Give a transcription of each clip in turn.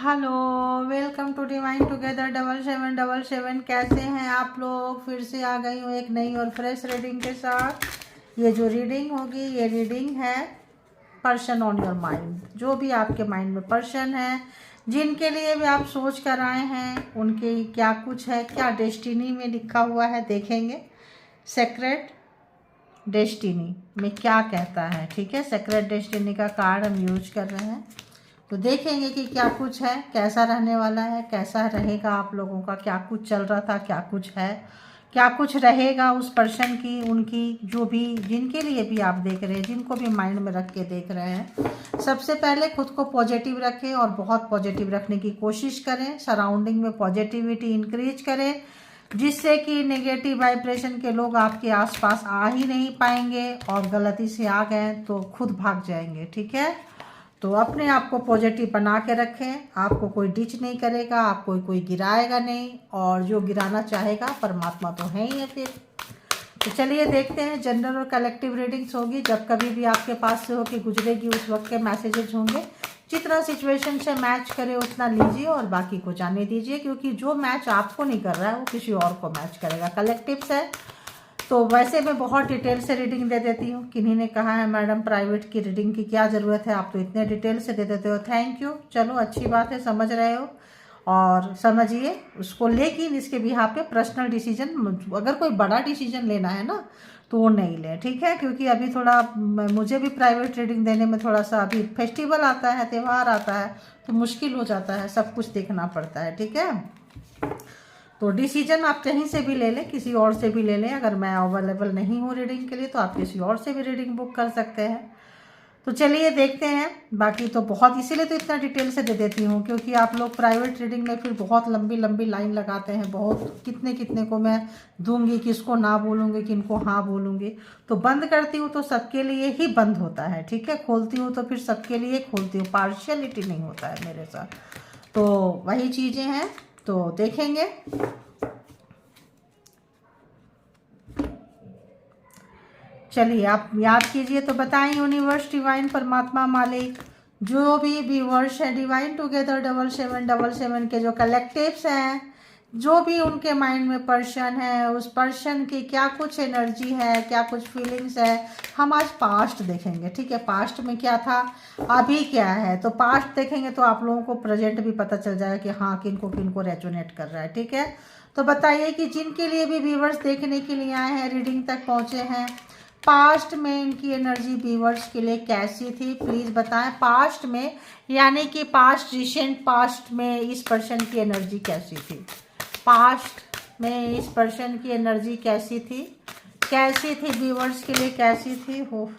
Hello, welcome to divine together 7777। कैसे हैं आप लोग? फिर से आ गई हूँ एक नई और फ्रेश रीडिंग के साथ। ये जो रीडिंग होगी ये रीडिंग है पर्सन ऑन योर माइंड। जो भी आपके माइंड में पर्सन है, जिनके लिए भी आप सोच कर आए हैं, उनके क्या कुछ है, क्या डेस्टिनी में लिखा हुआ है, देखेंगे। सेक्रेट डेस्टिनी में क्या कहता है, ठीक है। सेक्रेट डेस्टिनी का कार्ड हम यूज कर रहे हैं, तो देखेंगे कि क्या कुछ है, कैसा रहने वाला है, कैसा रहेगा आप लोगों का, क्या कुछ चल रहा था, क्या कुछ है, क्या कुछ रहेगा उस पर्सन की, उनकी, जो भी, जिनके लिए भी आप देख रहे हैं, जिनको भी माइंड में रख के देख रहे हैं। सबसे पहले खुद को पॉजिटिव रखें और बहुत पॉजिटिव रखने की कोशिश करें। सराउंडिंग में पॉजिटिविटी इंक्रीज करें, जिससे कि नेगेटिव वाइब्रेशन के लोग आपके आसपास आ ही नहीं पाएंगे, और गलती से आ गए तो खुद भाग जाएंगे, ठीक है। तो अपने आप को पॉजिटिव बना के रखें। आपको कोई डिच नहीं करेगा, आपको कोई गिराएगा नहीं, और जो गिराना चाहेगा परमात्मा तो है ही है फिर। तो चलिए देखते हैं। जनरल और कलेक्टिव रीडिंग्स होगी, जब कभी भी आपके पास से होके गुजरेगी उस वक्त के मैसेजेस होंगे। जितना सिचुएशन से मैच करे उतना लीजिए और बाकी को जाने दीजिए, क्योंकि जो मैच आपको नहीं कर रहा है वो किसी और को मैच करेगा। कलेक्टिव्स है तो वैसे मैं बहुत डिटेल से रीडिंग दे देती हूँ। किन्हीं ने कहा है मैडम प्राइवेट की रीडिंग की क्या ज़रूरत है, आप तो इतने डिटेल से दे देते हो। थैंक यू, चलो अच्छी बात है, समझ रहे हो और समझिए उसको। लेकिन इसके बिहाफ पे पर्सनल डिसीजन, अगर कोई बड़ा डिसीजन लेना है ना तो वो नहीं ले, ठीक है। क्योंकि अभी थोड़ा मुझे भी प्राइवेट रीडिंग देने में थोड़ा सा, अभी फेस्टिवल आता है, त्यौहार आता है, तो मुश्किल हो जाता है, सब कुछ देखना पड़ता है, ठीक है। तो डिसीजन आप कहीं से भी ले लें, किसी और से भी ले लें। अगर मैं अवेलेबल नहीं हूँ रीडिंग के लिए तो आप किसी और से भी रीडिंग बुक कर सकते हैं। तो चलिए देखते हैं। बाकी तो बहुत, इसीलिए तो इतना डिटेल से दे देती हूँ, क्योंकि आप लोग प्राइवेट रीडिंग में फिर बहुत लंबी लंबी लाइन लगाते हैं, बहुत कितने कितने को मैं दूंगी, किसको ना बोलूँगी, किनको हाँ बोलूँगी। तो बंद करती हूँ तो सबके लिए ही बंद होता है, ठीक है। खोलती हूँ तो फिर सबके लिए खोलती हूँ, पार्शियलिटी नहीं होता है मेरे साथ। तो वही चीज़ें हैं, तो देखेंगे। चलिए आप याद कीजिए तो बताएं। यूनिवर्स, डिवाइन, परमात्मा, मालिक, जो भी व्यूअर्स है डिवाइन टुगेदर 7777 के जो कलेक्टिव्स हैं, जो भी उनके माइंड में पर्सन है, उस पर्सन की क्या कुछ एनर्जी है, क्या कुछ फीलिंग्स है। हम आज पास्ट देखेंगे, ठीक है। पास्ट में क्या था, अभी क्या है। तो पास्ट देखेंगे तो आप लोगों को प्रेजेंट भी पता चल जाएगा कि हाँ किनको किनको रेजोनेट कर रहा है, ठीक है। तो बताइए कि जिनके लिए भी व्यूअर्स देखने के लिए आए हैं, रीडिंग तक पहुँचे हैं, पास्ट में इनकी एनर्जी व्यूअर्स के लिए कैसी थी, प्लीज़ बताएं। पास्ट में यानी कि पास्ट, रिसेंट पास्ट में इस पर्सन की एनर्जी कैसी थी। पास्ट में इस पर्सन की एनर्जी कैसी थी, कैसी थी व्यूअर्स के लिए, कैसी थी। हो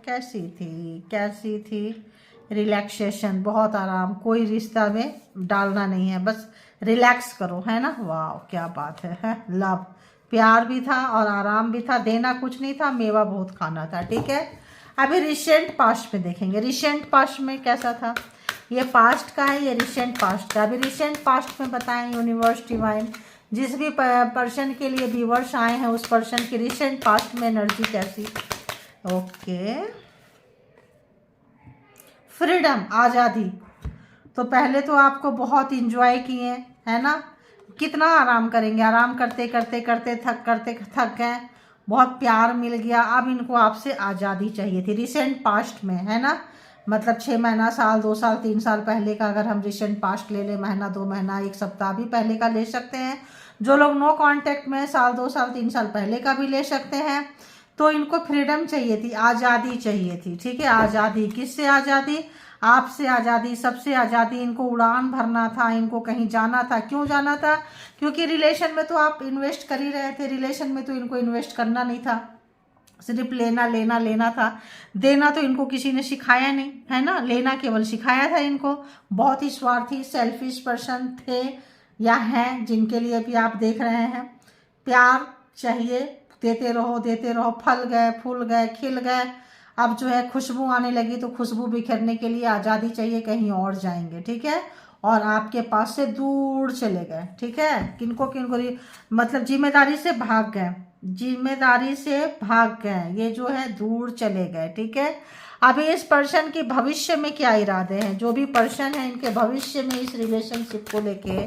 कैसी थी। रिलैक्सेशन, बहुत आराम, कोई रिश्ता में डालना नहीं है, बस रिलैक्स करो, है ना। वाह क्या बात है। लव, प्यार भी था और आराम भी था, देना कुछ नहीं था, मेवा बहुत खाना था, ठीक है। अभी रिसेंट पास्ट में देखेंगे, रिसेंट पास्ट में कैसा था। ये पास्ट का है, ये रिसेंट पास्ट का। अभी रिसेंट पास्ट में बताएं यूनिवर्स, डिवाइन, जिस भी पर्सन के लिए व्यूअर्स आए हैं उस पर्सन की रिसेंट पास्ट में एनर्जी कैसी। ओके, फ्रीडम, आज़ादी। तो पहले तो आपको बहुत इंजॉय किए, है ना। कितना आराम करेंगे, आराम करते करते करते थक गए, बहुत प्यार मिल गया। अब इनको आपसे आज़ादी चाहिए थी रिसेंट पास्ट में, है ना। मतलब 6 महीना, साल, 2 साल, 3 साल पहले का अगर हम रिसेंट पास्ट ले लें, महीना, 2 महीना, 1 सप्ताह भी पहले का ले सकते हैं। जो लोग नो कांटेक्ट में, साल, 2 साल, 3 साल पहले का भी ले सकते हैं। तो इनको फ्रीडम चाहिए थी, आज़ादी चाहिए थी, ठीक है। आज़ादी, किससे आज़ादी, आपसे आज़ादी, सबसे आज़ादी। इनको उड़ान भरना था, इनको कहीं जाना था। क्यों जाना था, क्योंकि रिलेशन में तो आप इन्वेस्ट कर ही रहे थे, रिलेशन में तो इनको इन्वेस्ट करना नहीं था, सिर्फ लेना लेना लेना था। देना तो इनको किसी ने सिखाया नहीं, है ना। लेना केवल सिखाया था इनको। बहुत ही स्वार्थी, सेल्फिश पर्सन थे या हैं, जिनके लिए भी आप देख रहे हैं। प्यार चाहिए, देते रहो देते रहो, फल गए, फूल गए, खिल गए। अब जो है खुशबू आने लगी, तो खुशबू बिखेरने के लिए आज़ादी चाहिए, कहीं और जाएंगे, ठीक है। और आपके पास से दूर चले गए, ठीक है। किनको किनको, मतलब जिम्मेदारी से भाग गए, जिम्मेदारी से भाग गए, ये जो है दूर चले गए, ठीक है। अभी इस पर्सन के भविष्य में क्या इरादे हैं, जो भी पर्सन है इनके भविष्य में इस रिलेशनशिप को लेके,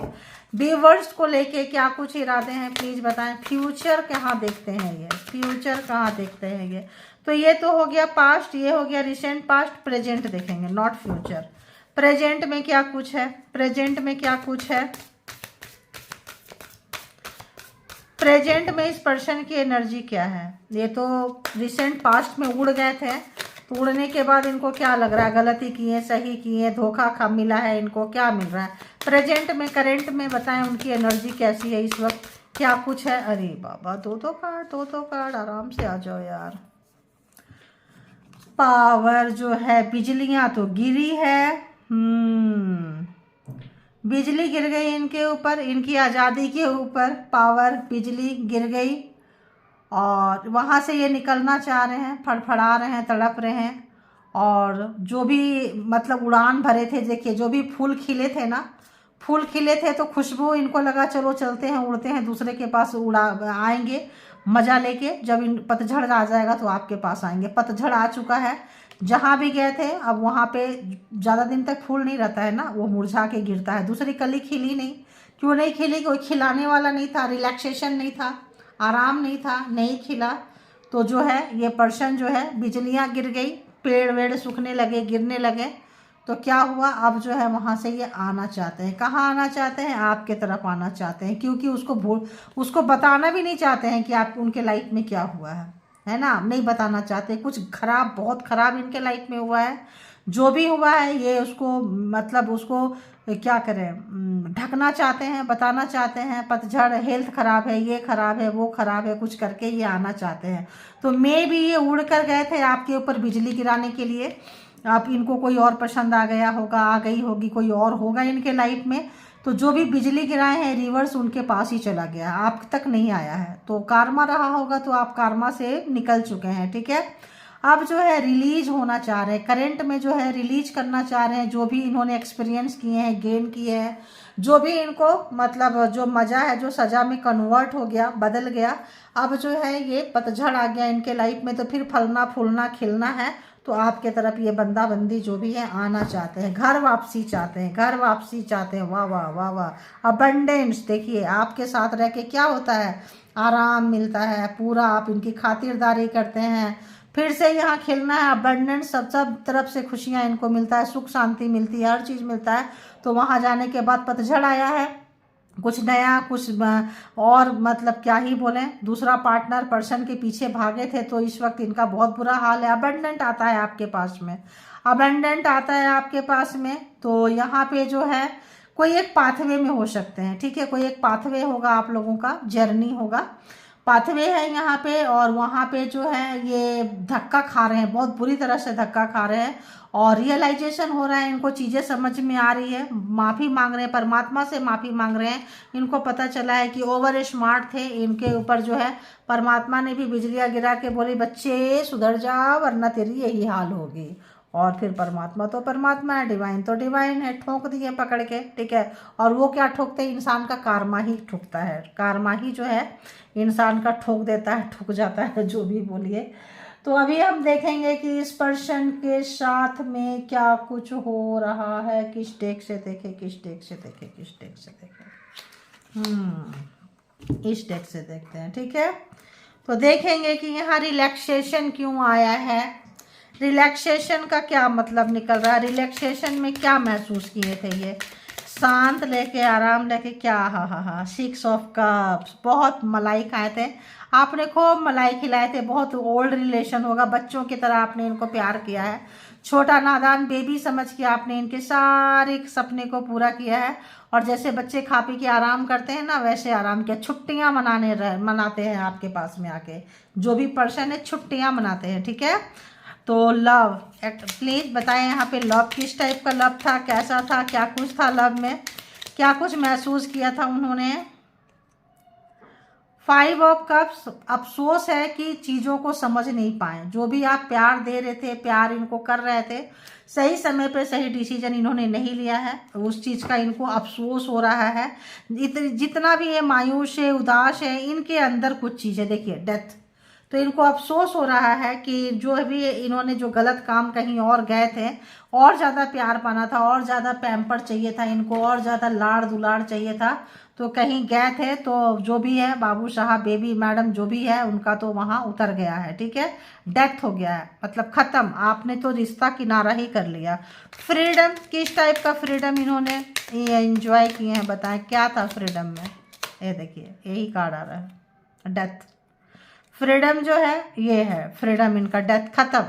व्यूअर्स को लेके क्या कुछ इरादे हैं प्लीज बताएं। फ्यूचर कहाँ देखते हैं ये, फ्यूचर कहाँ देखते हैं ये। तो ये तो हो गया पास्ट, ये हो गया रिसेंट पास्ट, प्रेजेंट देखेंगे नॉट फ्यूचर। प्रेजेंट में क्या कुछ है, प्रेजेंट में क्या कुछ है, प्रेजेंट में इस पर्सन की एनर्जी क्या है। ये तो रिसेंट पास्ट में उड़ गए थे, तो उड़ने के बाद इनको क्या लग रहा है, गलती किए सही किए, धोखा खा मिला है, इनको क्या मिल रहा है। प्रेजेंट में करंट में बताएं उनकी एनर्जी कैसी है इस वक्त, क्या कुछ है। अरे बाबा दो कार्ड, आराम से आ जाओ यार। पावर जो है, बिजलियां तो गिरी है, बिजली गिर गई इनके ऊपर, इनकी आज़ादी के ऊपर पावर बिजली गिर गई, और वहाँ से ये निकलना चाह रहे हैं, फड़फड़ा रहे हैं, तड़प रहे हैं। और जो भी मतलब उड़ान भरे थे, देखिए जो भी फूल खिले थे ना, फूल खिले थे तो खुशबू इनको लगा चलो चलते हैं, उड़ते हैं, दूसरे के पास उड़ा आएंगे मज़ा लेके। जब इन पतझड़ आ जाएगा तो आपके पास आएंगे। पतझड़ आ चुका है, जहाँ भी गए थे अब वहाँ पे ज़्यादा दिन तक फूल नहीं रहता है ना, वो मुरझा के गिरता है। दूसरी कली खिली नहीं, क्यों नहीं खिली, कोई खिलाने वाला नहीं था, रिलैक्सेशन नहीं था, आराम नहीं था, नहीं खिला। तो जो है ये पर्सन जो है, बिजलियाँ गिर गई, पेड़ वेड़ सूखने लगे, गिरने लगे, तो क्या हुआ, अब जो है वहाँ से ये आना चाहते हैं। कहाँ आना चाहते हैं, आपके तरफ आना चाहते हैं, क्योंकि उसको बताना भी नहीं चाहते हैं कि आप उनके लाइफ में क्या हुआ है ना, नहीं बताना चाहते। कुछ खराब, बहुत खराब इनके लाइफ में हुआ है। जो भी हुआ है ये उसको मतलब उसको क्या करें, ढकना चाहते हैं, बताना चाहते हैं। पतझड़, हेल्थ खराब है, ये खराब है, वो खराब है, कुछ करके ये आना चाहते हैं। तो मे भी ये उड़ कर गए थे आपके ऊपर बिजली गिराने के लिए। आप इनको कोई और पसंद आ गया होगा, आ गई होगी, कोई और होगा इनके लाइफ में। तो जो भी बिजली गिराए हैं रिवर्स उनके पास ही चला गया, आप तक नहीं आया है। तो कार्मा रहा होगा, तो आप कार्मा से निकल चुके हैं, ठीक है। अब जो है रिलीज होना चाह रहे हैं, करंट में जो है रिलीज करना चाह रहे हैं, जो भी इन्होंने एक्सपीरियंस किए हैं, गेन किए हैं, जो भी इनको मतलब जो मज़ा है, जो सज़ा में कन्वर्ट हो गया, बदल गया। अब जो है ये पतझड़ आ गया इनके लाइफ में, तो फिर फलना फूलना खिलना है। तो आपके तरफ ये बंदा बंदी जो भी है आना चाहते हैं, घर वापसी चाहते हैं, घर वापसी चाहते हैं। वाह वाह वाह वाह। अबंडेंस देखिए आपके साथ रह के क्या होता है, आराम मिलता है पूरा, आप इनकी खातिरदारी करते हैं। फिर से यहाँ खिलना है, अबंडेंस, सब तरफ से खुशियाँ इनको मिलता है, सुख शांति मिलती है, हर चीज़ मिलता है। तो वहाँ जाने के बाद पतझड़ आया है, कुछ नया, कुछ और मतलब क्या ही बोलें, दूसरा पार्टनर पर्सन के पीछे भागे थे, तो इस वक्त इनका बहुत बुरा हाल है। अबंडेंट आता है आपके पास में, अबंडेंट आता है आपके पास में। तो यहाँ पे जो है कोई एक पाथवे में हो सकते हैं, ठीक है, कोई एक पाथवे होगा, आप लोगों का जर्नी होगा, पाथवे है यहाँ पे। और वहाँ पे जो है ये धक्का खा रहे हैं, बहुत बुरी तरह से धक्का खा रहे हैं, और रियलाइजेशन हो रहा है इनको, चीज़ें समझ में आ रही है, माफ़ी मांग रहे हैं, परमात्मा से माफ़ी मांग रहे हैं। इनको पता चला है कि ओवर स्मार्ट थे, इनके ऊपर जो है परमात्मा ने भी बिजलियाँ गिरा के बोली बच्चे सुधर जा, वरना तेरी यही हाल होगी। और फिर परमात्मा तो परमात्मा है, डिवाइन तो डिवाइन है, ठोक दिए पकड़ के, ठीक है। और वो क्या ठोकते हैं, इंसान का कार्मा ही ठोकता है, कार्मा ही जो है इंसान का ठोक देता है, ठुक जाता है, जो भी बोलिए। तो अभी हम देखेंगे कि इस पर्सन के साथ में क्या कुछ हो रहा है। किस डेक से देखें, किस डेक से देखें, किस डेक से देखें, इस डेक से देखते हैं, ठीक है। तो देखेंगे कि यहाँ रिलैक्सेशन क्यों आया है, रिलैक्सेशन का क्या मतलब निकल रहा है, रिलैक्सेशन में क्या महसूस किए थे ये, शांत लेके, आराम लेके, क्या, हा 6 ऑफ कप्स, बहुत मलाई खाए थे आपने, खूब मलाई खिलाए थे, बहुत ओल्ड रिलेशन होगा, बच्चों की तरह आपने इनको प्यार किया है, छोटा नादान बेबी समझ के आपने इनके सारे सपने को पूरा किया है। और जैसे बच्चे खा पी के आराम करते हैं ना, वैसे आराम किया, छुट्टियां मनाते हैं आपके पास में आके, जो भी पर्सन है छुट्टियां मनाते हैं, ठीक है। तो लव, प्लीज बताएं यहाँ पे लव किस टाइप का लव था, कैसा था, क्या कुछ था लव में, क्या कुछ महसूस किया था उन्होंने। 5 ऑफ कप्स, अफसोस है कि चीज़ों को समझ नहीं पाए, जो भी आप प्यार दे रहे थे, प्यार इनको कर रहे थे, सही समय पे सही डिसीजन इन्होंने नहीं लिया है, उस चीज़ का इनको अफसोस हो रहा है। जितना भी ये मायूस है, उदास है, इनके अंदर कुछ चीज़ें देखिए, डेथ, तो इनको अफसोस हो रहा है कि जो भी इन्होंने जो गलत काम कहीं और गए थे, और ज़्यादा प्यार पाना था, और ज़्यादा पैम्पर चाहिए था इनको, और ज़्यादा लाड़ दुलार चाहिए था, तो कहीं गए थे तो जो भी है बाबू साहब, बेबी मैडम जो भी है उनका तो वहाँ उतर गया है, ठीक है, डेथ हो गया है, मतलब ख़त्म, आपने तो रिश्ता किनारा ही कर लिया। फ्रीडम, किस टाइप का फ्रीडम इन्होंने ये एंजॉय किए हैं, बताएं क्या था फ्रीडम में। ये देखिए यही कार्ड आ रहा है, डेथ। फ्रीडम जो है ये है फ्रीडम, इनका डेथ, खत्म,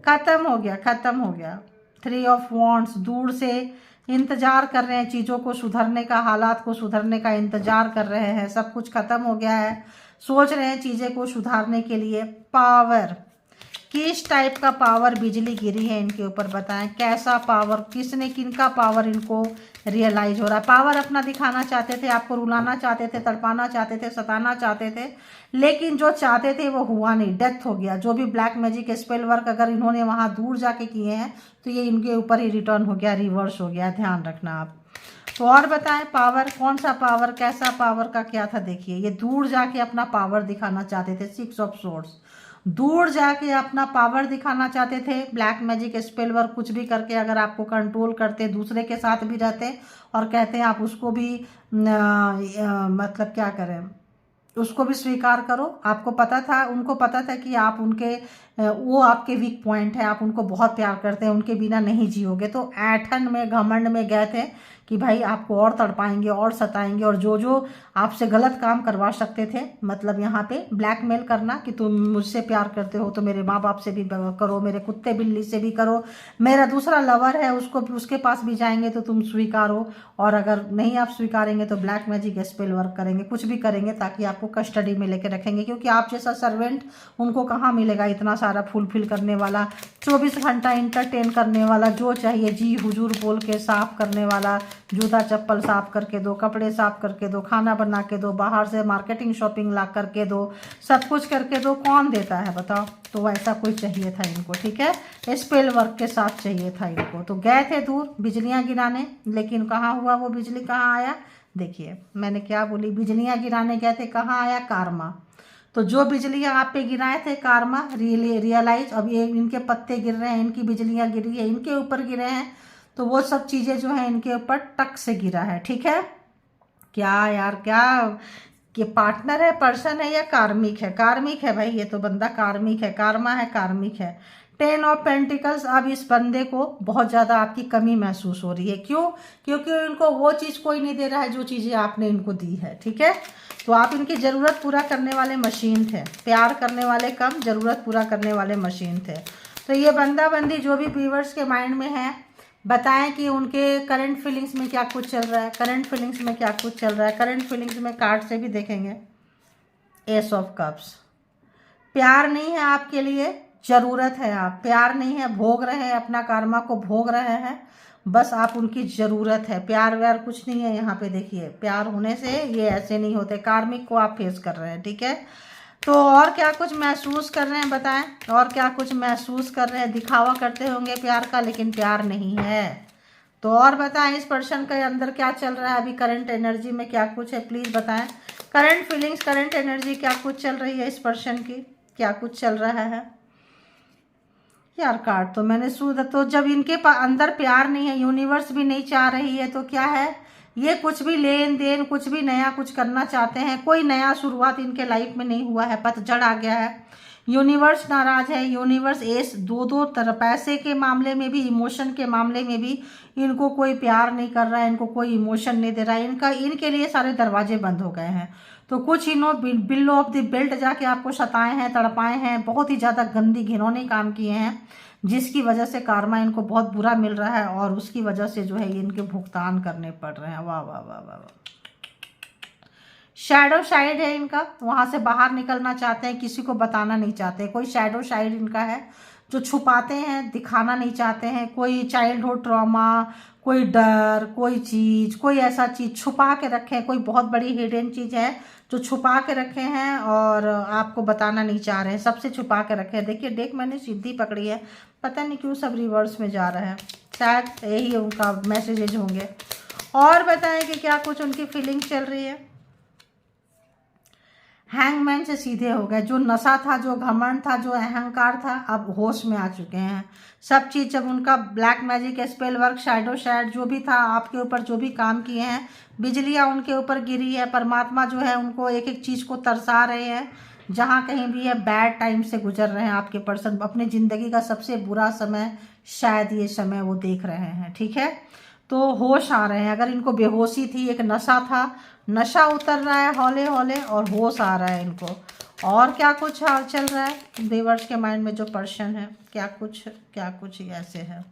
खत्म हो गया, खत्म हो गया। 3 ऑफ वॉन्ड्स, दूर से इंतजार कर रहे हैं चीज़ों को सुधरने का, हालात को सुधरने का इंतजार कर रहे हैं, सब कुछ खत्म हो गया है, सोच रहे हैं चीज़ें को सुधारने के लिए। पावर, किस टाइप का पावर बिजली गिरी है इनके ऊपर, बताएं कैसा पावर, किसने, किनका पावर इनको रियलाइज हो रहा है। पावर अपना दिखाना चाहते थे, आपको रुलाना चाहते थे, तड़पाना चाहते थे, सताना चाहते थे, लेकिन जो चाहते थे वो हुआ नहीं, डेथ हो गया। जो भी ब्लैक मैजिक स्पेल वर्क अगर इन्होंने वहाँ दूर जाके किए हैं तो ये इनके ऊपर ही रिटर्न हो गया, रिवर्स हो गया, ध्यान रखना आप। तो और बताएं पावर, कौन सा पावर, कैसा पावर का क्या था, देखिए ये दूर जाके अपना पावर दिखाना चाहते थे, 6 ऑफ सोर्ड्स, दूर जाके अपना पावर दिखाना चाहते थे, ब्लैक मैजिक स्पेल वर्क कुछ भी करके अगर आपको कंट्रोल करते, दूसरे के साथ भी रहते और कहते हैं आप उसको भी मतलब क्या करें, उसको भी स्वीकार करो। आपको पता था, उनको पता था कि आप उनके वो आपके वीक पॉइंट है, आप उनको बहुत प्यार करते हैं, उनके बिना नहीं जियोगे, तो ऐठन में घमंड में गए थे कि भाई आपको और तड़पाएंगे और सताएंगे, और जो जो आपसे गलत काम करवा सकते थे, मतलब यहाँ पे ब्लैकमेल करना कि तुम मुझसे प्यार करते हो तो मेरे माँ बाप से भी करो, मेरे कुत्ते बिल्ली से भी करो, मेरा दूसरा लवर है उसको, उसके पास भी जाएंगे तो तुम स्वीकारो, और अगर नहीं आप स्वीकारेंगे तो ब्लैक मैजिक स्पेल वर्क करेंगे, कुछ भी करेंगे ताकि आपको कस्टडी में लेके रखेंगे, क्योंकि आप जैसा सर्वेंट उनको कहाँ मिलेगा, इतना सारा फुलफिल करने वाला, 24 घंटा इंटरटेन करने वाला, जो चाहिए जी हुजूर बोल के साफ करने वाला, जूता चप्पल साफ करके दो, कपड़े साफ करके दो, खाना बना के दो, बाहर से मार्केटिंग शॉपिंग ला करके दो, सब कुछ करके दो, कौन देता है बताओ। तो वैसा कोई चाहिए था इनको, ठीक है, स्पेल वर्क के साथ चाहिए था इनको। तो गए थे दूर बिजलियां गिराने, लेकिन कहाँ हुआ वो बिजली, कहाँ आया, देखिए मैंने क्या बोली, बिजलियां गिराने गए थे, कहाँ आया, कारमा। तो जो बिजलियां आप पे गिराए थे, कारमा रियलाइज, अब ये इनके पत्ते गिर रहे हैं, इनकी बिजलियां गिरी है, इनके ऊपर गिरे हैं, तो वो सब चीज़ें जो है इनके ऊपर टक से गिरा है, ठीक है। क्या यार, क्या ये पार्टनर है, पर्सन है, या कार्मिक है, कार्मिक है भाई, ये तो बंदा कार्मिक है, कारमा है, कार्मिक है। 10 ऑफ पेंटिकल्स, अब इस बंदे को बहुत ज़्यादा आपकी कमी महसूस हो रही है, क्यों, क्योंकि इनको वो चीज़ कोई नहीं दे रहा है जो चीज़ें आपने इनको दी है, ठीक है। तो आप इनकी ज़रूरत पूरा करने वाले मशीन थे, प्यार करने वाले कम, ज़रूरत पूरा करने वाले मशीन थे। तो ये बंदा बंदी जो भी व्यूअर्स के माइंड में है, बताएं कि उनके करंट फीलिंग्स में क्या कुछ चल रहा है, करंट फीलिंग्स में क्या कुछ चल रहा है। करंट फीलिंग्स में कार्ड से भी देखेंगे, एस ऑफ कप्स, प्यार नहीं है आपके लिए, ज़रूरत है, आप प्यार नहीं है, भोग रहे हैं, अपना कर्मा को भोग रहे हैं, बस आप उनकी ज़रूरत है, प्यार व्यार कुछ नहीं है यहाँ पे। देखिए प्यार होने से ये ऐसे नहीं होते, कार्मिक को आप फेस कर रहे हैं, ठीक है। तो और क्या कुछ महसूस कर रहे हैं, बताएं, और क्या कुछ महसूस कर रहे हैं, दिखावा करते होंगे प्यार का, लेकिन प्यार नहीं है। तो और बताएं इस पर्सन के अंदर क्या चल रहा है, अभी करंट एनर्जी में क्या कुछ है, प्लीज़ बताएं। करंट फीलिंग्स, करंट एनर्जी क्या कुछ चल रही है इस पर्सन की, क्या कुछ चल रहा है यार। कार्ड तो मैंने सुना, तो जब इनके अंदर प्यार नहीं है, यूनिवर्स भी नहीं चाह रही है, तो क्या है, ये कुछ भी लेन देन, कुछ भी नया कुछ करना चाहते हैं, कोई नया शुरुआत इनके लाइफ में नहीं हुआ है, पतझड़ आ गया है, यूनिवर्स नाराज है, यूनिवर्स एस, दो तरफ, पैसे के मामले में भी, इमोशन के मामले में भी इनको कोई प्यार नहीं कर रहा है, इनको कोई इमोशन नहीं दे रहा है, इनके लिए सारे दरवाजे बंद हो गए हैं। तो कुछ इन्हों बिलो ऑफ द बेल्ट जाके आपको सताए हैं, तड़पाए हैं, बहुत ही ज़्यादा गंदी घिनौने काम किए हैं, जिसकी वजह से कार्मा इनको बहुत बुरा मिल रहा है, और उसकी वजह से जो है ये इनके भुगतान करने पड़ रहे हैं। वाह वाह वाह वाह वाह। शैडो साइड है इनका, वहाँ से बाहर निकलना चाहते हैं, किसी को बताना नहीं चाहते, कोई शैडो साइड इनका है जो छुपाते हैं, दिखाना नहीं चाहते हैं, कोई चाइल्डहुड ट्रॉमा, कोई डर, कोई चीज़, कोई ऐसा चीज़ छुपा के रखे हैं, कोई बहुत बड़ी हिडन चीज़ है जो छुपा के रखे हैं और आपको बताना नहीं चाह रहे हैं, सबसे छुपा के रखे हैं। देखिए डेक मैंने सीधी पकड़ी है, पता नहीं क्यों सब रिवर्स में जा रहा है, शायद यही उनका मैसेजेज होंगे। और बताएं कि क्या कुछ उनकी फीलिंग्स चल रही है। हैंगमैन से सीधे हो गए। जो नशा था, जो घमंड था, जो अहंकार था, अब होश में आ चुके हैं। सब चीज़ जब उनका black magic, spell work, shadow शैड जो भी था आपके ऊपर, जो भी काम किए हैं, बिजलियाँ उनके ऊपर गिरी है। परमात्मा जो है उनको एक एक चीज़ को तरसा रहे हैं। जहाँ कहीं भी है बैड टाइम से गुजर रहे हैं आपके पर्सन, अपनी ज़िंदगी का सबसे बुरा समय शायद ये समय वो देख रहे हैं। ठीक है, तो होश आ रहे हैं। अगर इनको बेहोशी थी, एक नशा था, नशा उतर रहा है हौले हौले और होश आ रहा है इनको। और क्या कुछ हाल चल रहा है व्यूअर्स के माइंड में, जो पर्सन है, क्या कुछ ऐसे है,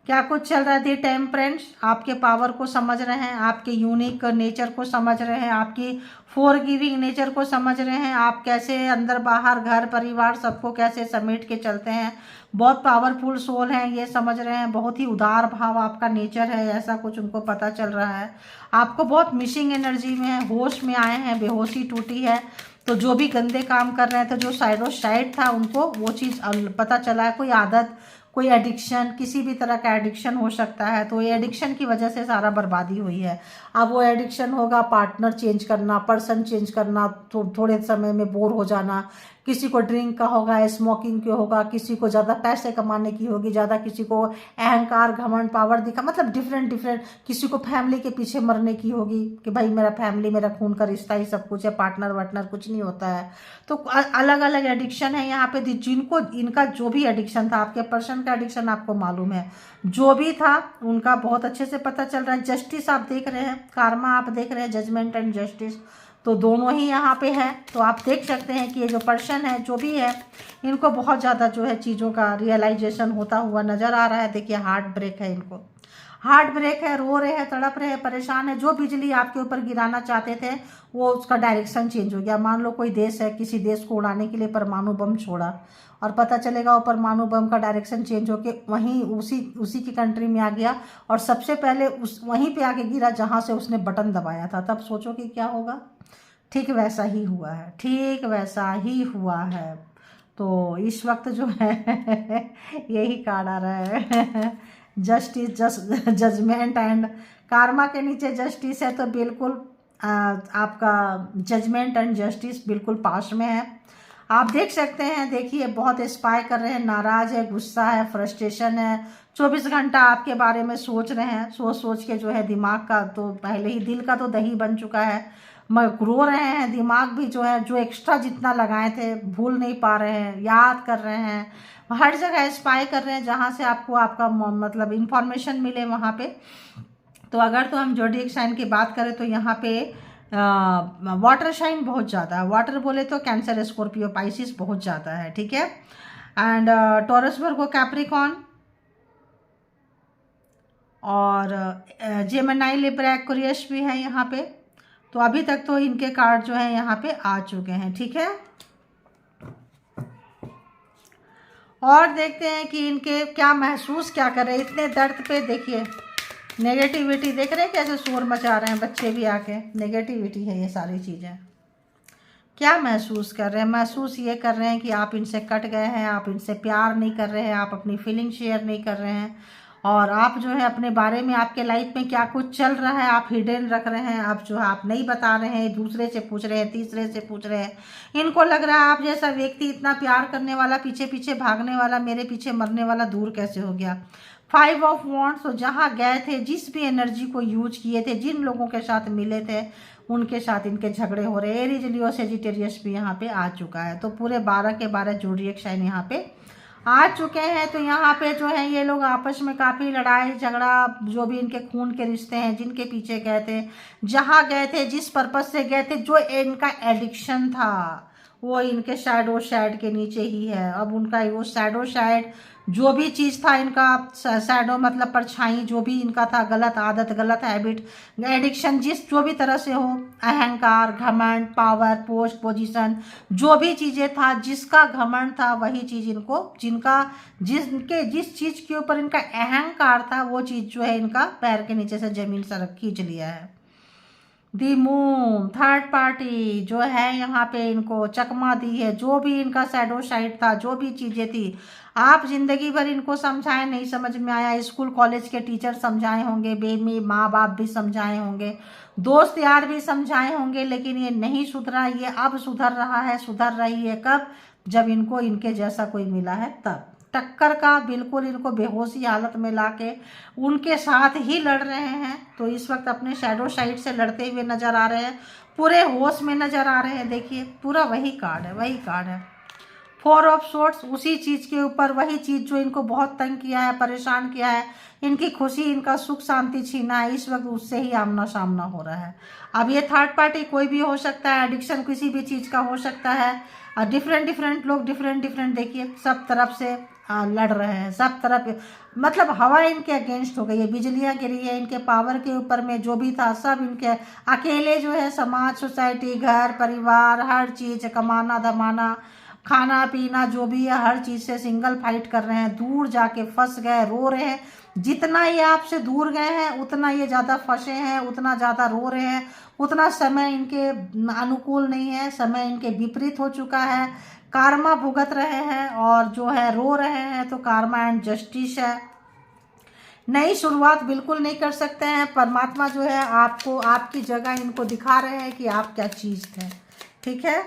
क्या कुछ चल रहा है। दी टेम्परेंस आपके पावर को समझ रहे हैं, आपके यूनिक नेचर को समझ रहे हैं, आपकी फॉरगिविंग नेचर को समझ रहे हैं, आप कैसे अंदर बाहर घर परिवार सबको कैसे समेट के चलते हैं। बहुत पावरफुल सोल हैं, ये समझ रहे हैं। बहुत ही उदार भाव आपका नेचर है, ऐसा कुछ उनको पता चल रहा है। आपको बहुत मिसिंग एनर्जी में है, होश में आए हैं, बेहोशी टूटी है। तो जो भी गंदे काम कर रहे थे, जो साइडो साइड था, उनको वो चीज़ पता चला है। कोई आदत, कोई एडिक्शन, किसी भी तरह का एडिक्शन हो सकता है। तो ये एडिक्शन की वजह से सारा बर्बादी हुई है। अब वो एडिक्शन होगा पार्टनर चेंज करना, पर्सन चेंज करना, थोड़े समय में बोर हो जाना। किसी को ड्रिंक का होगा, स्मोकिंग की होगा, किसी को ज़्यादा पैसे कमाने की होगी ज़्यादा, किसी को अहंकार घमंड पावर दिखा, मतलब डिफरेंट। किसी को फैमिली के पीछे मरने की होगी कि भाई मेरा फैमिली, मेरा खून का रिश्ता ही सब कुछ है, पार्टनर वार्टनर कुछ नहीं होता है। तो अलग अलग एडिक्शन है यहाँ पे। जिनको इनका जो भी एडिक्शन था, आपके पर्सन का एडिक्शन आपको मालूम है, जो भी था उनका बहुत अच्छे से पता चल रहा है। जस्टिस आप देख रहे हैं, कार्मा आप देख रहे हैं, जजमेंट एंड जस्टिस, तो दोनों ही यहाँ पे है। तो आप देख सकते हैं कि ये जो पर्सन है, जो भी है, इनको बहुत ज़्यादा जो है चीज़ों का रियलाइजेशन होता हुआ नज़र आ रहा है। देखिए हार्ट ब्रेक है, इनको हार्ट ब्रेक है, रो रहे हैं, तड़प रहे हैं, परेशान है। जो बिजली आपके ऊपर गिराना चाहते थे वो उसका डायरेक्शन चेंज हो गया। मान लो कोई देश है, किसी देश को उड़ाने के लिए परमाणु बम छोड़ा और पता चलेगा वो परमाणु बम का डायरेक्शन चेंज होके वहीं उसी की कंट्री में आ गया और सबसे पहले वहीं पे आके गिरा जहाँ से उसने बटन दबाया था। तब सोचो कि क्या होगा। ठीक वैसा ही हुआ है, ठीक वैसा ही हुआ है। तो इस वक्त जो है यही कार्ड आ रहा है जस्टिस, जजमेंट एंड कार्मा के नीचे जस्टिस है। तो बिल्कुल आपका जजमेंट एंड जस्टिस बिल्कुल पास में है। आप देख सकते हैं, देखिए बहुत स्पाई कर रहे हैं, नाराज है, गुस्सा है, फ्रस्ट्रेशन है। 24 घंटा आपके बारे में सोच रहे हैं, सोच के जो है दिमाग का तो पहले ही दिल का तो दही बन चुका है। रो रहे हैं, दिमाग भी जो है, जो एक्स्ट्रा जितना लगाए थे भूल नहीं पा रहे हैं, याद कर रहे हैं, हर जगह स्पाई कर रहे हैं जहाँ से आपको आपका मतलब इंफॉर्मेशन मिले वहाँ पे। तो अगर तो हम ज़ोडिएक साइन की बात करें तो यहाँ पे वाटर साइन बहुत ज़्यादा है। वाटर बोले तो कैंसर, स्कॉर्पियो, पाइसिस बहुत ज़्यादा है। ठीक है, एंड टॉरस, वर्गो, कैप्रिकॉर्न और जेमिनी, लिब्रा, एक्वेरियस भी है यहाँ पे। तो अभी तक तो इनके कार्ड जो है यहाँ पे आ चुके हैं। ठीक है, और देखते हैं कि इनके क्या महसूस क्या कर रहे हैं इतने दर्द पे। देखिए नेगेटिविटी देख रहे हैं, कैसे शोर मचा रहे हैं बच्चे भी आके। नेगेटिविटी है ये सारी चीज़ें। क्या महसूस कर रहे हैं? महसूस ये कर रहे हैं कि आप इनसे कट गए हैं, आप इनसे प्यार नहीं कर रहे हैं, आप अपनी फीलिंग शेयर नहीं कर रहे हैं, और आप जो है अपने बारे में, आपके लाइफ में क्या कुछ चल रहा है आप हिडन रख रहे हैं। आप जो है आप नहीं बता रहे हैं, दूसरे से पूछ रहे हैं, तीसरे से पूछ रहे हैं। इनको लग रहा है आप जैसा व्यक्ति, इतना प्यार करने वाला, पीछे पीछे भागने वाला, मेरे पीछे मरने वाला, दूर कैसे हो गया। 5 ऑफ वॉन्ड्स, तो जहाँ गए थे, जिस भी एनर्जी को यूज किए थे, जिन लोगों के साथ मिले थे, उनके साथ इनके झगड़े हो रहे हैं। एरीज, लियो, सेजिटेरियस भी यहाँ पे आ चुका है। तो पूरे 12 के 12 ज़ोडिएक साइन यहाँ पे आ चुके हैं। तो यहाँ पे जो है ये लोग आपस में काफ़ी लड़ाई झगड़ा, जो भी इनके खून के रिश्ते हैं, जिनके पीछे गए थे, जहाँ गए थे, जिस पर्पज से गए थे, जो इनका एडिक्शन था वो इनके शैडो शैड के नीचे ही है। अब उनका वो शैडो शैड, जो भी चीज़ था इनका, शैडो मतलब परछाई, जो भी इनका था, गलत आदत, गलत हैबिट, एडिक्शन, जो भी तरह से हो, अहंकार, घमंड, पावर, पोस्ट, पोजीशन, जो भी चीज़ें था, जिसका घमंड था वही चीज़ इनको, जिस चीज़ के ऊपर इनका अहंकार था वो चीज़ जो है इनका पैर के नीचे से ज़मीन से खींच लिया है। दी मून, थर्ड पार्टी जो है यहाँ पे इनको चकमा दी है। जो भी इनका शैडो साइड था, जो भी चीज़ें थी, आप जिंदगी भर इनको समझाएं, नहीं समझ में आया, स्कूल कॉलेज के टीचर समझाए होंगे, बेबी माँ बाप भी समझाए होंगे, दोस्त यार भी समझाए होंगे, लेकिन ये नहीं सुधरा। ये अब सुधर रहा है, सुधर रही है। कब? जब इनको इनके जैसा कोई मिला है तब। टक्कर का बिल्कुल इनको बेहोशी हालत में लाके उनके साथ ही लड़ रहे हैं। तो इस वक्त अपने शैडो साइड से लड़ते हुए नजर आ रहे हैं, पूरे होश में नजर आ रहे हैं। देखिए पूरा वही कार्ड है, वही कार्ड है, 4 ऑफ सोर्ट्स। उसी चीज़ के ऊपर, वही चीज़ जो इनको बहुत तंग किया है, परेशान किया है, इनकी खुशी, इनका सुख शांति छीना है, इस वक्त उससे ही आमना सामना हो रहा है। अब ये थर्ड पार्टी कोई भी हो सकता है, एडिक्शन किसी भी चीज़ का हो सकता है। और डिफरेंट डिफरेंट लोग, डिफरेंट डिफरेंट, देखिए सब तरफ से लड़ रहे हैं, सब तरफ, मतलब हवा इनके अगेंस्ट हो गई है, बिजलियां गिरी है इनके पावर के ऊपर में, जो भी था सब इनके अकेले जो है, समाज, सोसाइटी, घर परिवार, हर चीज़, कमाना धमाना, खाना पीना जो भी है, हर चीज़ से सिंगल फाइट कर रहे हैं। दूर जाके फंस गए, रो रहे हैं। जितना ये आपसे दूर गए हैं उतना ये ज़्यादा फंसे हैं, उतना ज़्यादा रो रहे हैं, उतना समय इनके अनुकूल नहीं है, समय इनके विपरीत हो चुका है। कार्मा भुगत रहे हैं और जो है रो रहे हैं, तो कार्मा एंड जस्टिस है। नई शुरुआत बिल्कुल नहीं कर सकते हैं। परमात्मा जो है आपको, आपकी जगह इनको दिखा रहे हैं कि आप क्या चीज़ थे। ठीक है,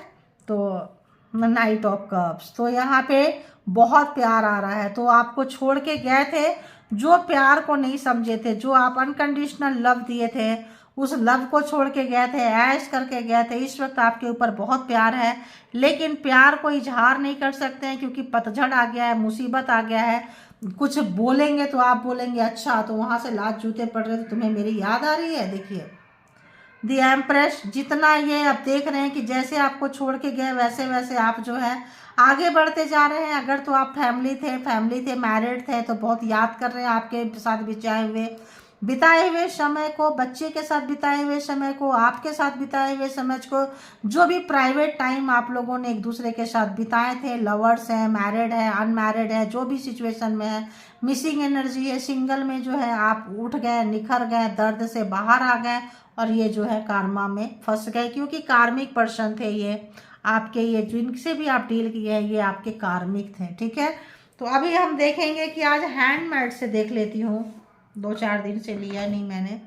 तो नाइट ऑफ कप्स, तो यहाँ पे बहुत प्यार आ रहा है। तो आपको छोड़ के गए थे, जो प्यार को नहीं समझे थे, जो आप अनकंडीशनल लव दिए थे, उस लव को छोड़ के गए थे, ऐश करके गए थे। इस वक्त आपके ऊपर बहुत प्यार है, लेकिन प्यार को इजहार नहीं कर सकते हैं, क्योंकि पतझड़ आ गया है, मुसीबत आ गया है। कुछ बोलेंगे तो आप बोलेंगे अच्छा, तो वहाँ से लात जूते पड़ रहे, तो तुम्हें मेरी याद आ रही है। देखिए दी एम्प्रेस, जितना ये अब देख रहे हैं कि जैसे आपको छोड़ के गए, वैसे वैसे आप जो है आगे बढ़ते जा रहे हैं। अगर तो आप फैमिली थे, मैरिड थे, तो बहुत याद कर रहे हैं आपके साथ बिताए हुए समय को, बच्चे के साथ बिताए हुए समय को, आपके साथ बिताए हुए समय को, जो भी प्राइवेट टाइम आप लोगों ने एक दूसरे के साथ बिताए थे। लवर्स हैं, मैरिड है, अनमैरिड है, जो भी सिचुएशन में है, मिसिंग एनर्जी है, सिंगल में जो है आप उठ गए, निखर गए, दर्द से बाहर आ गए, और ये जो है कार्मा में फंस गए, क्योंकि कार्मिक पर्सन थे ये आपके। ये जिनसे भी आप डील किए हैं, ये आपके कार्मिक थे। ठीक है, तो अभी हम देखेंगे कि आज हैंडमेड से देख लेती हूँ। 2-4 दिन से लिया नहीं मैंने,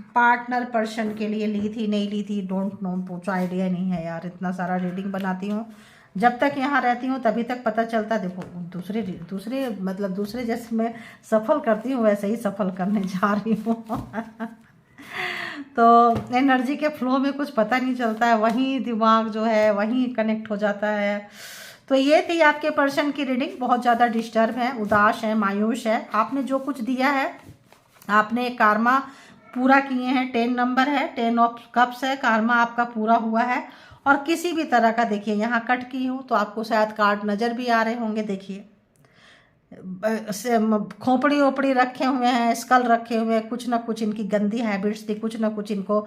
पार्टनर पर्सन के लिए ली थी, नहीं ली थी, डोंट नो, पूछो, आइडिया नहीं है यार। इतना सारा रीडिंग बनाती हूँ, जब तक यहाँ रहती हूँ तभी तक पता चलता। देखो दूसरे जैसे मैं सफल करती हूँ, वैसे ही सफल करने जा रही हूँ। तो एनर्जी के फ्लो में कुछ पता नहीं चलता है, वहीं दिमाग जो है वहीं कनेक्ट हो जाता है। तो ये थी आपके पर्सन की रीडिंग। बहुत ज़्यादा डिस्टर्ब है, उदास है, मायूस है। आपने जो कुछ दिया है, आपने कार्मा पूरा किए हैं। 10 नंबर है, 10 ऑफ कप्स है, कार्मा आपका पूरा हुआ है। और किसी भी तरह का, देखिए यहाँ कट की हूँ तो आपको शायद कार्ड नज़र भी आ रहे होंगे। देखिए खोपड़ी ओपड़ी रखे हुए हैं, स्कल रखे हुए हैं, कुछ ना कुछ इनकी गंदी हैबिट्स थी, कुछ ना कुछ इनको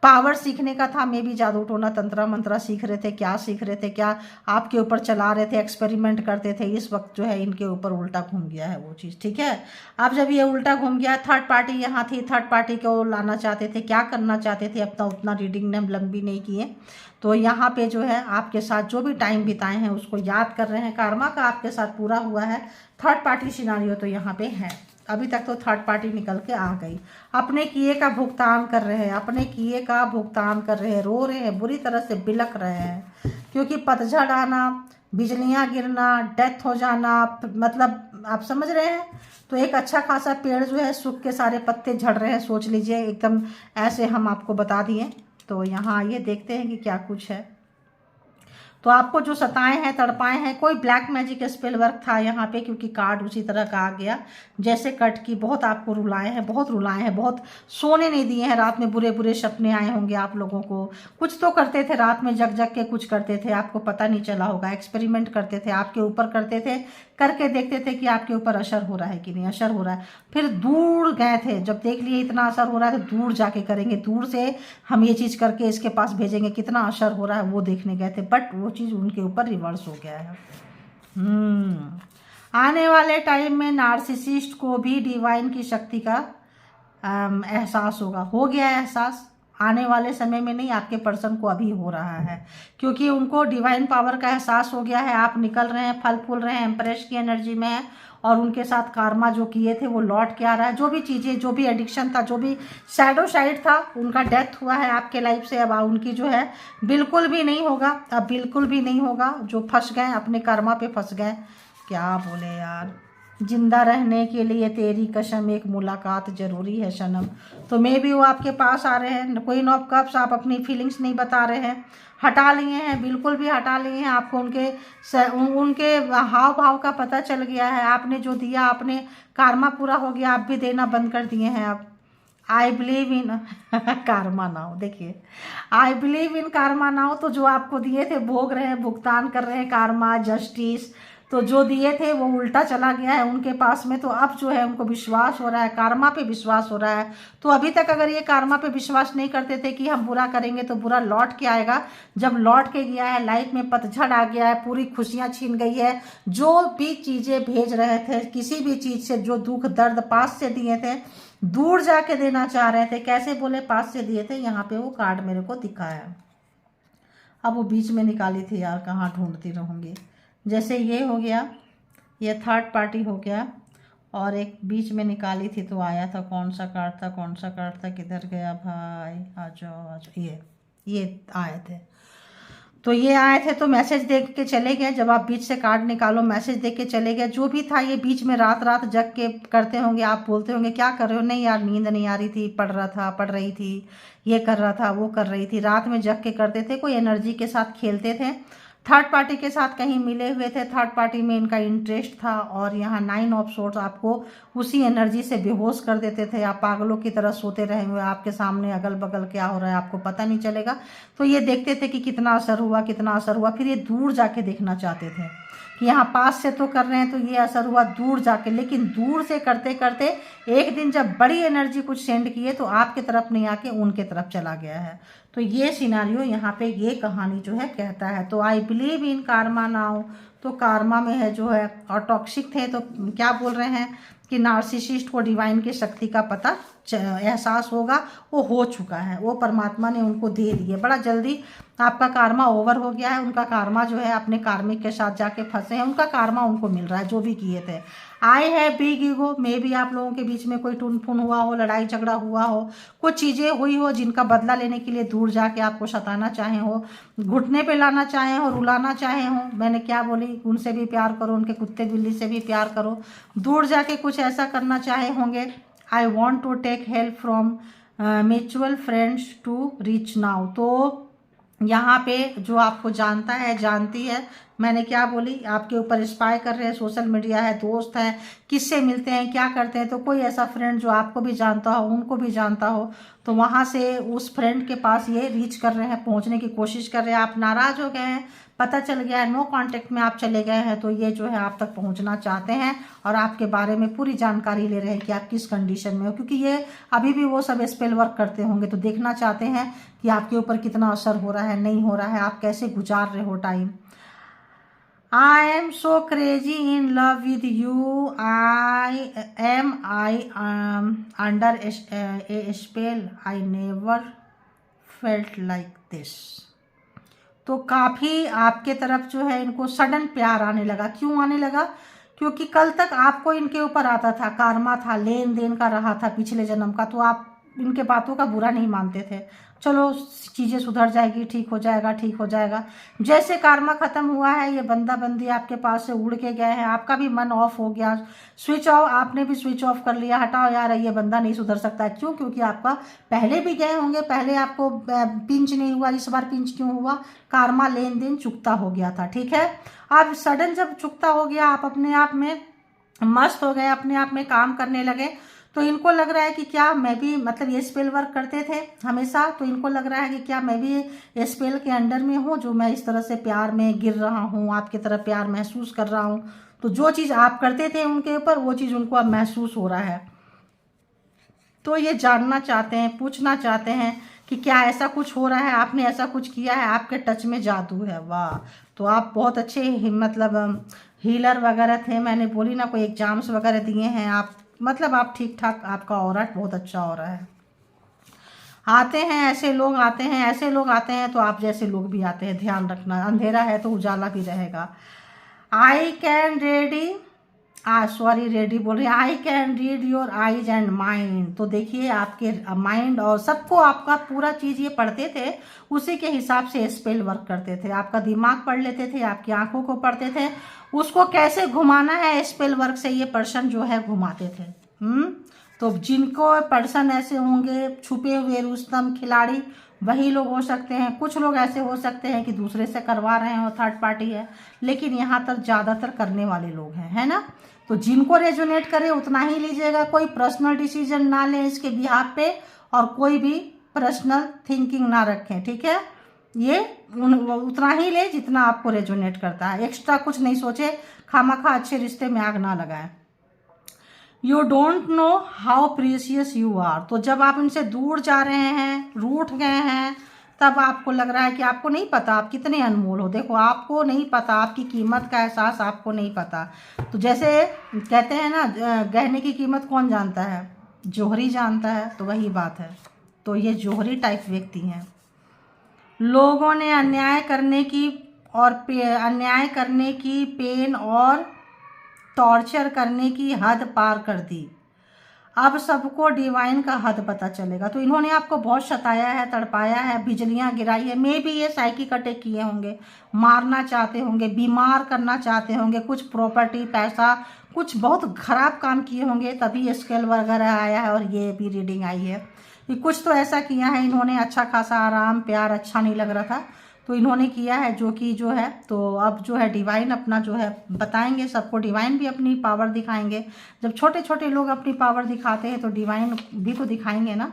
पावर सीखने का था। मे भी जादू टोना तंत्रा मंत्रा सीख रहे थे, क्या सीख रहे थे, क्या आपके ऊपर चला रहे थे, एक्सपेरिमेंट करते थे। इस वक्त जो है इनके ऊपर उल्टा घूम गया है वो चीज़। ठीक है, अब जब ये उल्टा घूम गया, थर्ड पार्टी यहाँ थी, थर्ड पार्टी को लाना चाहते थे, क्या करना चाहते थे, अपना उतना रीडिंग ने हम लंबी नहीं किए। तो यहाँ पे जो है आपके साथ जो भी टाइम बिताए हैं उसको याद कर रहे हैं। कार्मा का आपके साथ पूरा हुआ है। थर्ड पार्टी सिनारियो तो यहाँ पे है, अभी तक तो थर्ड पार्टी निकल के आ गई। अपने किए का भुगतान कर रहे हैं, अपने किए का भुगतान कर रहे हैं, रो रहे हैं, बुरी तरह से बिलख रहे हैं, क्योंकि पतझड़ आना, बिजलियां गिरना, डेथ हो जाना, मतलब आप समझ रहे हैं। तो एक अच्छा खासा पेड़ जो है सूख के सारे पत्ते झड़ रहे हैं, सोच लीजिए एकदम ऐसे हम आपको बता दिए। तो यहाँ ये देखते हैं कि क्या कुछ है। तो आपको जो सताए हैं, तड़पाए हैं, कोई ब्लैक मैजिक स्पेल वर्क था यहाँ पे, क्योंकि कार्ड उसी तरह का आ गया जैसे कट की। बहुत आपको रुलाए हैं, बहुत रुलाए हैं, बहुत सोने नहीं दिए हैं। रात में बुरे बुरे सपने आए होंगे आप लोगों को। कुछ तो करते थे रात में, जग जग के कुछ करते थे, आपको पता नहीं चला होगा। एक्सपेरिमेंट करते थे, आपके ऊपर करते थे, करके देखते थे कि आपके ऊपर असर हो रहा है कि नहीं असर हो रहा है। फिर दूर गए थे, जब देख लिए इतना असर हो रहा है तो दूर जाके करेंगे, दूर से हम ये चीज़ करके इसके पास भेजेंगे, कितना असर हो रहा है वो देखने गए थे। बट वो चीज़ उनके ऊपर रिवर्स हो गया है। आने वाले टाइम में नार्सिसिस्ट को भी डिवाइन की शक्ति का एहसास होगा, हो गया है एहसास। आने वाले समय में नहीं, आपके पर्सन को अभी हो रहा है, क्योंकि उनको डिवाइन पावर का एहसास हो गया है। आप निकल रहे हैं, फल फूल रहे हैं, एम्प्रेस की एनर्जी में है, और उनके साथ कार्मा जो किए थे वो लौट के आ रहा है। जो भी चीज़ें, जो भी एडिक्शन था, जो भी शैडो साइड था, उनका डेथ हुआ है आपके लाइफ से। अब उनकी जो है बिल्कुल भी नहीं होगा, अब बिल्कुल भी नहीं होगा। जो फंस गए अपने कर्मा पे फंस गए, क्या बोले यार, जिंदा रहने के लिए तेरी कसम एक मुलाकात जरूरी है सनम। तो मे भी वो आपके पास आ रहे हैं। क्वीन ऑफ कप्स, आप अपनी फीलिंग्स नहीं बता रहे हैं, हटा लिए हैं, बिल्कुल भी हटा लिए हैं। आपको उनके हाव भाव का पता चल गया है। आपने जो दिया, आपने कार्मा पूरा हो गया, आप भी देना बंद कर दिए हैं। अब I believe in karma now, देखिए I believe in karma now. तो जो आपको दिए थे भोग रहे हैं, भुगतान कर रहे हैं, कार्मा जस्टिस। तो जो दिए थे वो उल्टा चला गया है उनके पास में। तो अब जो है उनको विश्वास हो रहा है, कार्मा पे विश्वास हो रहा है। तो अभी तक अगर ये कार्मा पे विश्वास नहीं करते थे कि हम बुरा करेंगे तो बुरा लौट के आएगा, जब लौट के गया है, लाइफ में पतझड़ आ गया है, पूरी खुशियां छीन गई है। जो भी चीज़ें भेज रहे थे, किसी भी चीज़ से जो दुख दर्द पास से दिए थे, दूर जाके देना चाह रहे थे। कैसे बोले पास से दिए थे, यहाँ पे वो कार्ड मेरे को दिखाया। अब वो बीच में निकाली थी यार, कहाँ ढूंढती रहूँगी। जैसे ये हो गया, ये थर्ड पार्टी हो गया, और एक बीच में निकाली थी तो आया था। कौन सा कार्ड था, कौन सा कार्ड था, किधर गया भाई, आ जाओ आ जाओ। ये आए थे, तो ये आए थे तो मैसेज देख के चले गए। जब आप बीच से कार्ड निकालो, मैसेज देख के चले गए। जो भी था ये बीच में रात रात जग के करते होंगे। आप बोलते होंगे क्या कर रहे हो, नहीं यार नींद नहीं आ रही थी, पढ़ रहा था, पढ़ रही थी, ये कर रहा था, वो कर रही थी। रात में जग के करते थे, कोई एनर्जी के साथ खेलते थे, थर्ड पार्टी के साथ कहीं मिले हुए थे, थर्ड पार्टी में इनका इंटरेस्ट था। और यहाँ 9 ऑफ सोर्स आपको उसी एनर्जी से बेहोश कर देते थे। आप पागलों की तरह सोते रहेंगे, आपके सामने अगल बगल क्या हो रहा है आपको पता नहीं चलेगा। तो ये देखते थे कि कितना असर हुआ, कितना असर हुआ। फिर ये दूर जाके देखना चाहते थे कि यहाँ पास से तो कर रहे हैं तो ये असर हुआ, दूर जाके। लेकिन दूर से करते करते एक दिन जब बड़ी एनर्जी कुछ सेंड किए तो आपके तरफ नहीं आके उनके तरफ चला गया है। तो ये सिनारियो यहाँ पे, ये कहानी जो है कहता है। तो आई बिलीव इन कार्मा नाउ, तो कार्मा में है जो है। और टॉक्सिक थे तो क्या बोल रहे हैं कि नार्सिसिस्ट को डिवाइन की शक्ति का पता एहसास होगा, वो हो चुका है, वो परमात्मा ने उनको दे दिए। बड़ा जल्दी आपका कार्मा ओवर हो गया है। उनका कार्मा जो है अपने कार्मिक के साथ जाके फंसे हैं, उनका कार्मा उनको मिल रहा है जो भी किए थे। आई है बिग ईगो, मे भी आप लोगों के बीच में कोई टून फून हुआ हो, लड़ाई झगड़ा हुआ हो, कुछ चीज़ें हुई हो जिनका बदला लेने के लिए दूर जाके आपको सताना चाहे हो, घुटने पे लाना चाहे हो, रुलाना चाहे हो। मैंने क्या बोली, उनसे भी प्यार करो, उनके कुत्ते बिल्ली से भी प्यार करो, दूर जाके कुछ ऐसा करना चाहे होंगे। I want to take help from mutual friends to reach now. तो यहाँ पे जो आपको जानता है, जानती है, मैंने क्या बोली, आपके ऊपर स्पाई कर रहे हैं, सोशल मीडिया है, दोस्त है, किससे मिलते हैं, क्या करते हैं। तो कोई ऐसा फ्रेंड जो आपको भी जानता हो, उनको भी जानता हो, तो वहाँ से उस फ्रेंड के पास ये रीच कर रहे हैं, पहुँचने की कोशिश कर रहे हैं। आप नाराज़ हो गए हैं, पता चल गया है, नो कांटेक्ट में आप चले गए हैं, तो ये जो है आप तक पहुंचना चाहते हैं और आपके बारे में पूरी जानकारी ले रहे हैं कि आप किस कंडीशन में हो। क्योंकि ये अभी भी वो सब स्पेल वर्क करते होंगे, तो देखना चाहते हैं कि आपके ऊपर कितना असर हो रहा है, नहीं हो रहा है, आप कैसे गुजार रहे हो time. I am so crazy in love with you. I under a spell. I never felt like this. तो काफ़ी आपके तरफ जो है इनको सडन प्यार आने लगा। क्यों आने लगा? क्योंकि कल तक आपको इनके ऊपर आता था, कार्मा था, लेन देन का रहा था पिछले जन्म का, तो आप इनके बातों का बुरा नहीं मानते थे। चलो चीज़ें सुधर जाएगी, ठीक हो जाएगा, ठीक हो जाएगा। जैसे कार्मा ख़त्म हुआ है, ये बंदा बंदी आपके पास से उड़ के गए हैं, आपका भी मन ऑफ हो गया, स्विच ऑफ, आपने भी स्विच ऑफ कर लिया, हटाओ यार ये बंदा नहीं सुधर सकता है। क्यों? क्योंकि आपका पहले भी गए होंगे, पहले आपको पिंच नहीं हुआ, इस बार पिंच क्यों हुआ? कार्मा लेन देन चुकता हो गया था, ठीक है। अब सडन जब चुकता हो गया, आप अपने आप में मस्त हो गए, अपने आप में काम करने लगे, तो इनको लग रहा है कि क्या मैं भी, मतलब ये स्पेल वर्क करते थे हमेशा, तो इनको लग रहा है कि क्या मैं भी स्पेल के अंडर में हूँ, जो मैं इस तरह से प्यार में गिर रहा हूँ, आपकी तरफ प्यार महसूस कर रहा हूँ। तो जो चीज़ आप करते थे उनके ऊपर, वो चीज़ उनको अब महसूस हो रहा है। तो ये जानना चाहते हैं, पूछना चाहते हैं कि क्या ऐसा कुछ हो रहा है, आपने ऐसा कुछ किया है, आपके टच में जादू है। वाह, तो आप बहुत अच्छे मतलब हीलर वगैरह थे, मैंने बोली ना, कोई एग्जाम्स वगैरह दिए हैं आप, मतलब आप ठीक ठाक, आपका ऑरा बहुत अच्छा हो रहा है। आते हैं ऐसे लोग, आते हैं ऐसे लोग, आते हैं तो आप जैसे लोग भी आते हैं, ध्यान रखना। अंधेरा है तो उजाला भी रहेगा। I can ready, sorry ready बोल रही है, I can read your eyes and mind. तो देखिए आपके माइंड और सबको आपका पूरा चीज़ ये पढ़ते थे, उसी के हिसाब से स्पेल वर्क करते थे। आपका दिमाग पढ़ लेते थे, आपकी आंखों को पढ़ते थे, उसको कैसे घुमाना है स्पेल वर्क से ये पर्सन जो है घुमाते थे। तो जिनको पर्सन ऐसे होंगे, छुपे हुए रुस्तम खिलाड़ी, वही लोग हो सकते हैं। कुछ लोग ऐसे हो सकते हैं कि दूसरे से करवा रहे हैं और थर्ड पार्टी है, लेकिन यहाँ तक ज़्यादातर करने वाले लोग हैं, है ना। तो जिनको रेजोनेट करे उतना ही लीजिएगा, कोई पर्सनल डिसीजन ना लें इसके बिहाफ पे, और कोई भी पर्सनल थिंकिंग ना रखें, ठीक है। ये उतना ही ले जितना आपको रेजोनेट करता है, एक्स्ट्रा कुछ नहीं सोचे, खामखा अच्छे रिश्ते में आग ना लगाएं। You don't know how precious you are. तो जब आप इनसे दूर जा रहे हैं, रूठ गए हैं, तब आपको लग रहा है कि आपको नहीं पता आप कितने अनमोल हो। देखो आपको नहीं पता, आपकी कीमत का एहसास आपको नहीं पता। तो जैसे कहते हैं ना, गहने की कीमत कौन जानता है, जोहरी जानता है, तो वही बात है। तो ये जोहरी टाइप व्यक्ति हैं। लोगों ने अन्याय करने की पेन और टॉर्चर करने की हद पार कर दी। अब सबको डिवाइन का हद पता चलेगा। तो इन्होंने आपको बहुत सताया है, तड़पाया है, बिजलियां गिराई है। मे भी ये साइकिक अटैक किए होंगे, मारना चाहते होंगे, बीमार करना चाहते होंगे, कुछ प्रॉपर्टी, पैसा, कुछ बहुत खराब काम किए होंगे, तभी स्केल वगैरह आया है और ये भी रीडिंग आई है कि कुछ तो ऐसा किया है इन्होंने। अच्छा खासा आराम प्यार अच्छा नहीं लग रहा था तो इन्होंने किया है, जो है। तो अब जो है डिवाइन अपना जो है बताएंगे सबको, डिवाइन भी अपनी पावर दिखाएंगे। जब छोटे छोटे लोग अपनी पावर दिखाते हैं तो डिवाइन भी तो दिखाएंगे ना।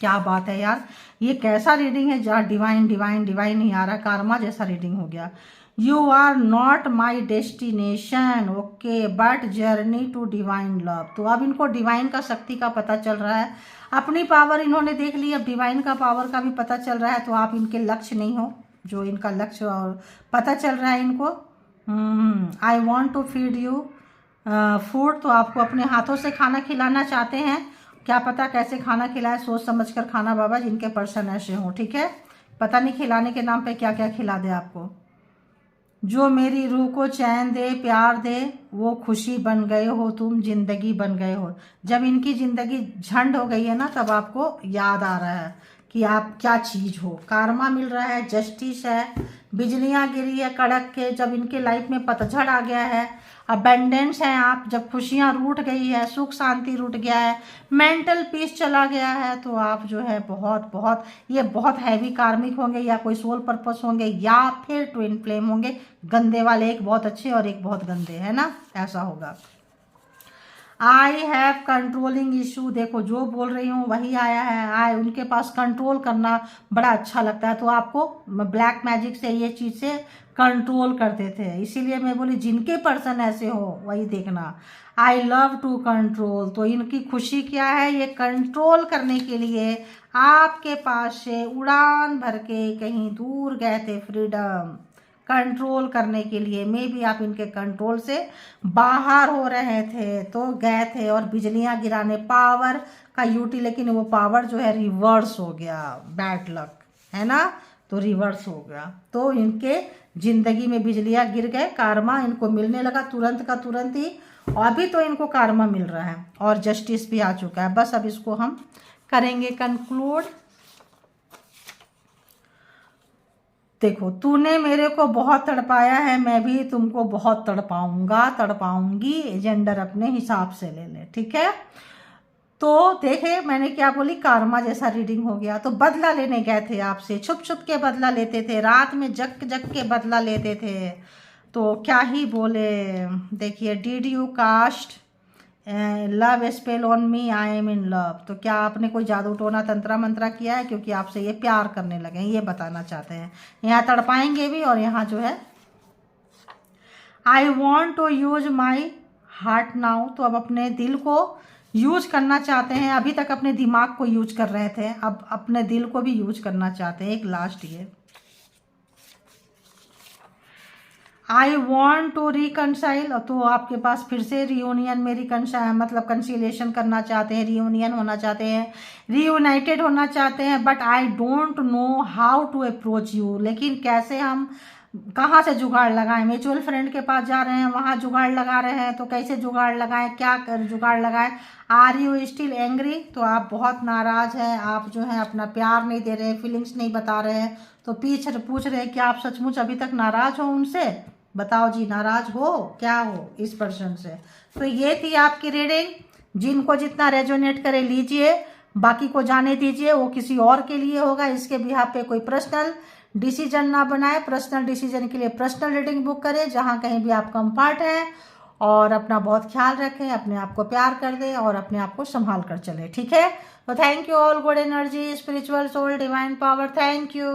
क्या बात है यार, ये कैसा रीडिंग है जहाँ डिवाइन डिवाइन डिवाइन नहीं आ रहा, कारमा जैसा रीडिंग हो गया। You are not my destination, okay, but journey to divine love. तो अब इनको डिवाइन का शक्ति का पता चल रहा है, अपनी पावर इन्होंने देख ली, अब डिवाइन का पावर का भी पता चल रहा है। तो आप इनके लक्ष्य नहीं हो, जो इनका लक्ष्य और पता चल रहा है इनको। I want to feed you food. तो आपको अपने हाथों से खाना खिलाना चाहते हैं, क्या पता कैसे खाना खिलाए, सोच समझ कर खाना बाबा, जिनके पर्सन ऐसे हों, ठीक है। पता नहीं खिलाने के नाम पे क्या क्या खिला दे आपको। जो मेरी रूह को चैन दे, प्यार दे, वो खुशी बन गए हो तुम, जिंदगी बन गए हो। जब इनकी जिंदगी झंड हो गई है ना, तब आपको याद आ रहा है कि आप क्या चीज हो। कारमा मिल रहा है, जस्टिस है, बिजलियां गिरी है कड़क के। जब इनके लाइफ में पतझड़ आ गया है, अबेंडेंस है आप, जब खुशियां रूठ गई है, सुख शांति रूठ गया है, मेंटल पीस चला गया है, तो आप जो है बहुत बहुत ये बहुत हैवी कार्मिक होंगे, या कोई सोल पर्पस होंगे, या फिर ट्विन फ्लेम होंगे, गंदे वाले, एक बहुत अच्छे और एक बहुत गंदे, है ना, ऐसा होगा। I have controlling issue. देखो जो बोल रही हूँ वही आया है। आई, उनके पास कंट्रोल करना बड़ा अच्छा लगता है, तो आपको ब्लैक मैजिक से ये चीज़ से कंट्रोल करते थे। इसीलिए मैं बोली जिनके पर्सन ऐसे हो वही देखना। I love to control. तो इनकी खुशी क्या है, ये कंट्रोल करने के लिए आपके पास से उड़ान भर के कहीं दूर गए थे, फ्रीडम कंट्रोल करने के लिए। मे भी आप इनके कंट्रोल से बाहर हो रहे थे तो गए थे, और बिजलियां गिराने, पावर का यूटी, लेकिन वो पावर जो है रिवर्स हो गया, बैड लक, है ना, तो रिवर्स हो गया। तो इनके जिंदगी में बिजलियां गिर गए, कारमा इनको मिलने लगा तुरंत का तुरंत ही, और अभी तो इनको कारमा मिल रहा है, और जस्टिस भी आ चुका है। बस अब इसको हम करेंगे कंक्लूड। देखो, तूने मेरे को बहुत तड़पाया है, मैं भी तुमको बहुत तड़पाऊंगा, तड़पाऊंगी, जेंडर अपने हिसाब से ले ले, ठीक है। तो देखे मैंने क्या बोली, कारमा जैसा रीडिंग हो गया। तो बदला लेने गए थे आपसे, छुप छुप के बदला लेते थे, रात में जग जग के बदला लेते थे। तो क्या ही बोले, देखिए, did you cast love spell on me, I am in love. तो क्या आपने कोई जादू टोना तंत्रा मंत्रा किया है, क्योंकि आपसे ये प्यार करने लगे हैं, ये बताना चाहते हैं। यहाँ तड़पाएंगे भी, और यहाँ जो है I want to use my heart now. तो अब अपने दिल को यूज करना चाहते हैं। अभी तक अपने दिमाग को यूज कर रहे थे, अब अपने दिल को भी यूज करना चाहते हैं। एक लास्ट ये आई वॉन्ट टू रिकनसाइल, तो आपके पास फिर से रियूनियन में मतलब कंसिलेशन करना चाहते हैं, रियूनियन होना चाहते हैं, रीयूनाइटेड होना चाहते हैं, but I don't know how to approach you, लेकिन कैसे हम कहाँ से जुगाड़ लगाएं। म्यूचुअल फ्रेंड के पास जा रहे हैं, वहाँ जुगाड़ लगा रहे हैं, तो कैसे जुगाड़ लगाएं, क्या कर जुगाड़ लगाएं। आर यू स्टिल एंग्री, तो आप बहुत नाराज हैं, आप जो है अपना प्यार नहीं दे रहे, फीलिंग्स नहीं बता रहे हैं, तो पूछ रहे हैं कि आप सचमुच अभी तक नाराज हो उनसे। बताओ जी, नाराज हो क्या हो इस पर्सन से। तो ये थी आपकी रीडिंग, जिनको जितना रेजोनेट करे लीजिए, बाकी को जाने दीजिए, वो किसी और के लिए होगा। इसके बिहाफ पे कोई पर्सनल डिसीजन ना बनाए, पर्सनल डिसीजन के लिए पर्सनल रीडिंग बुक करें जहाँ कहीं भी आप कंफर्ट हैं, और अपना बहुत ख्याल रखें, अपने आप को प्यार कर दें और अपने आप को संभाल कर चलें, ठीक है। तो thank you all, good energy, spiritual soul, divine power, thank you.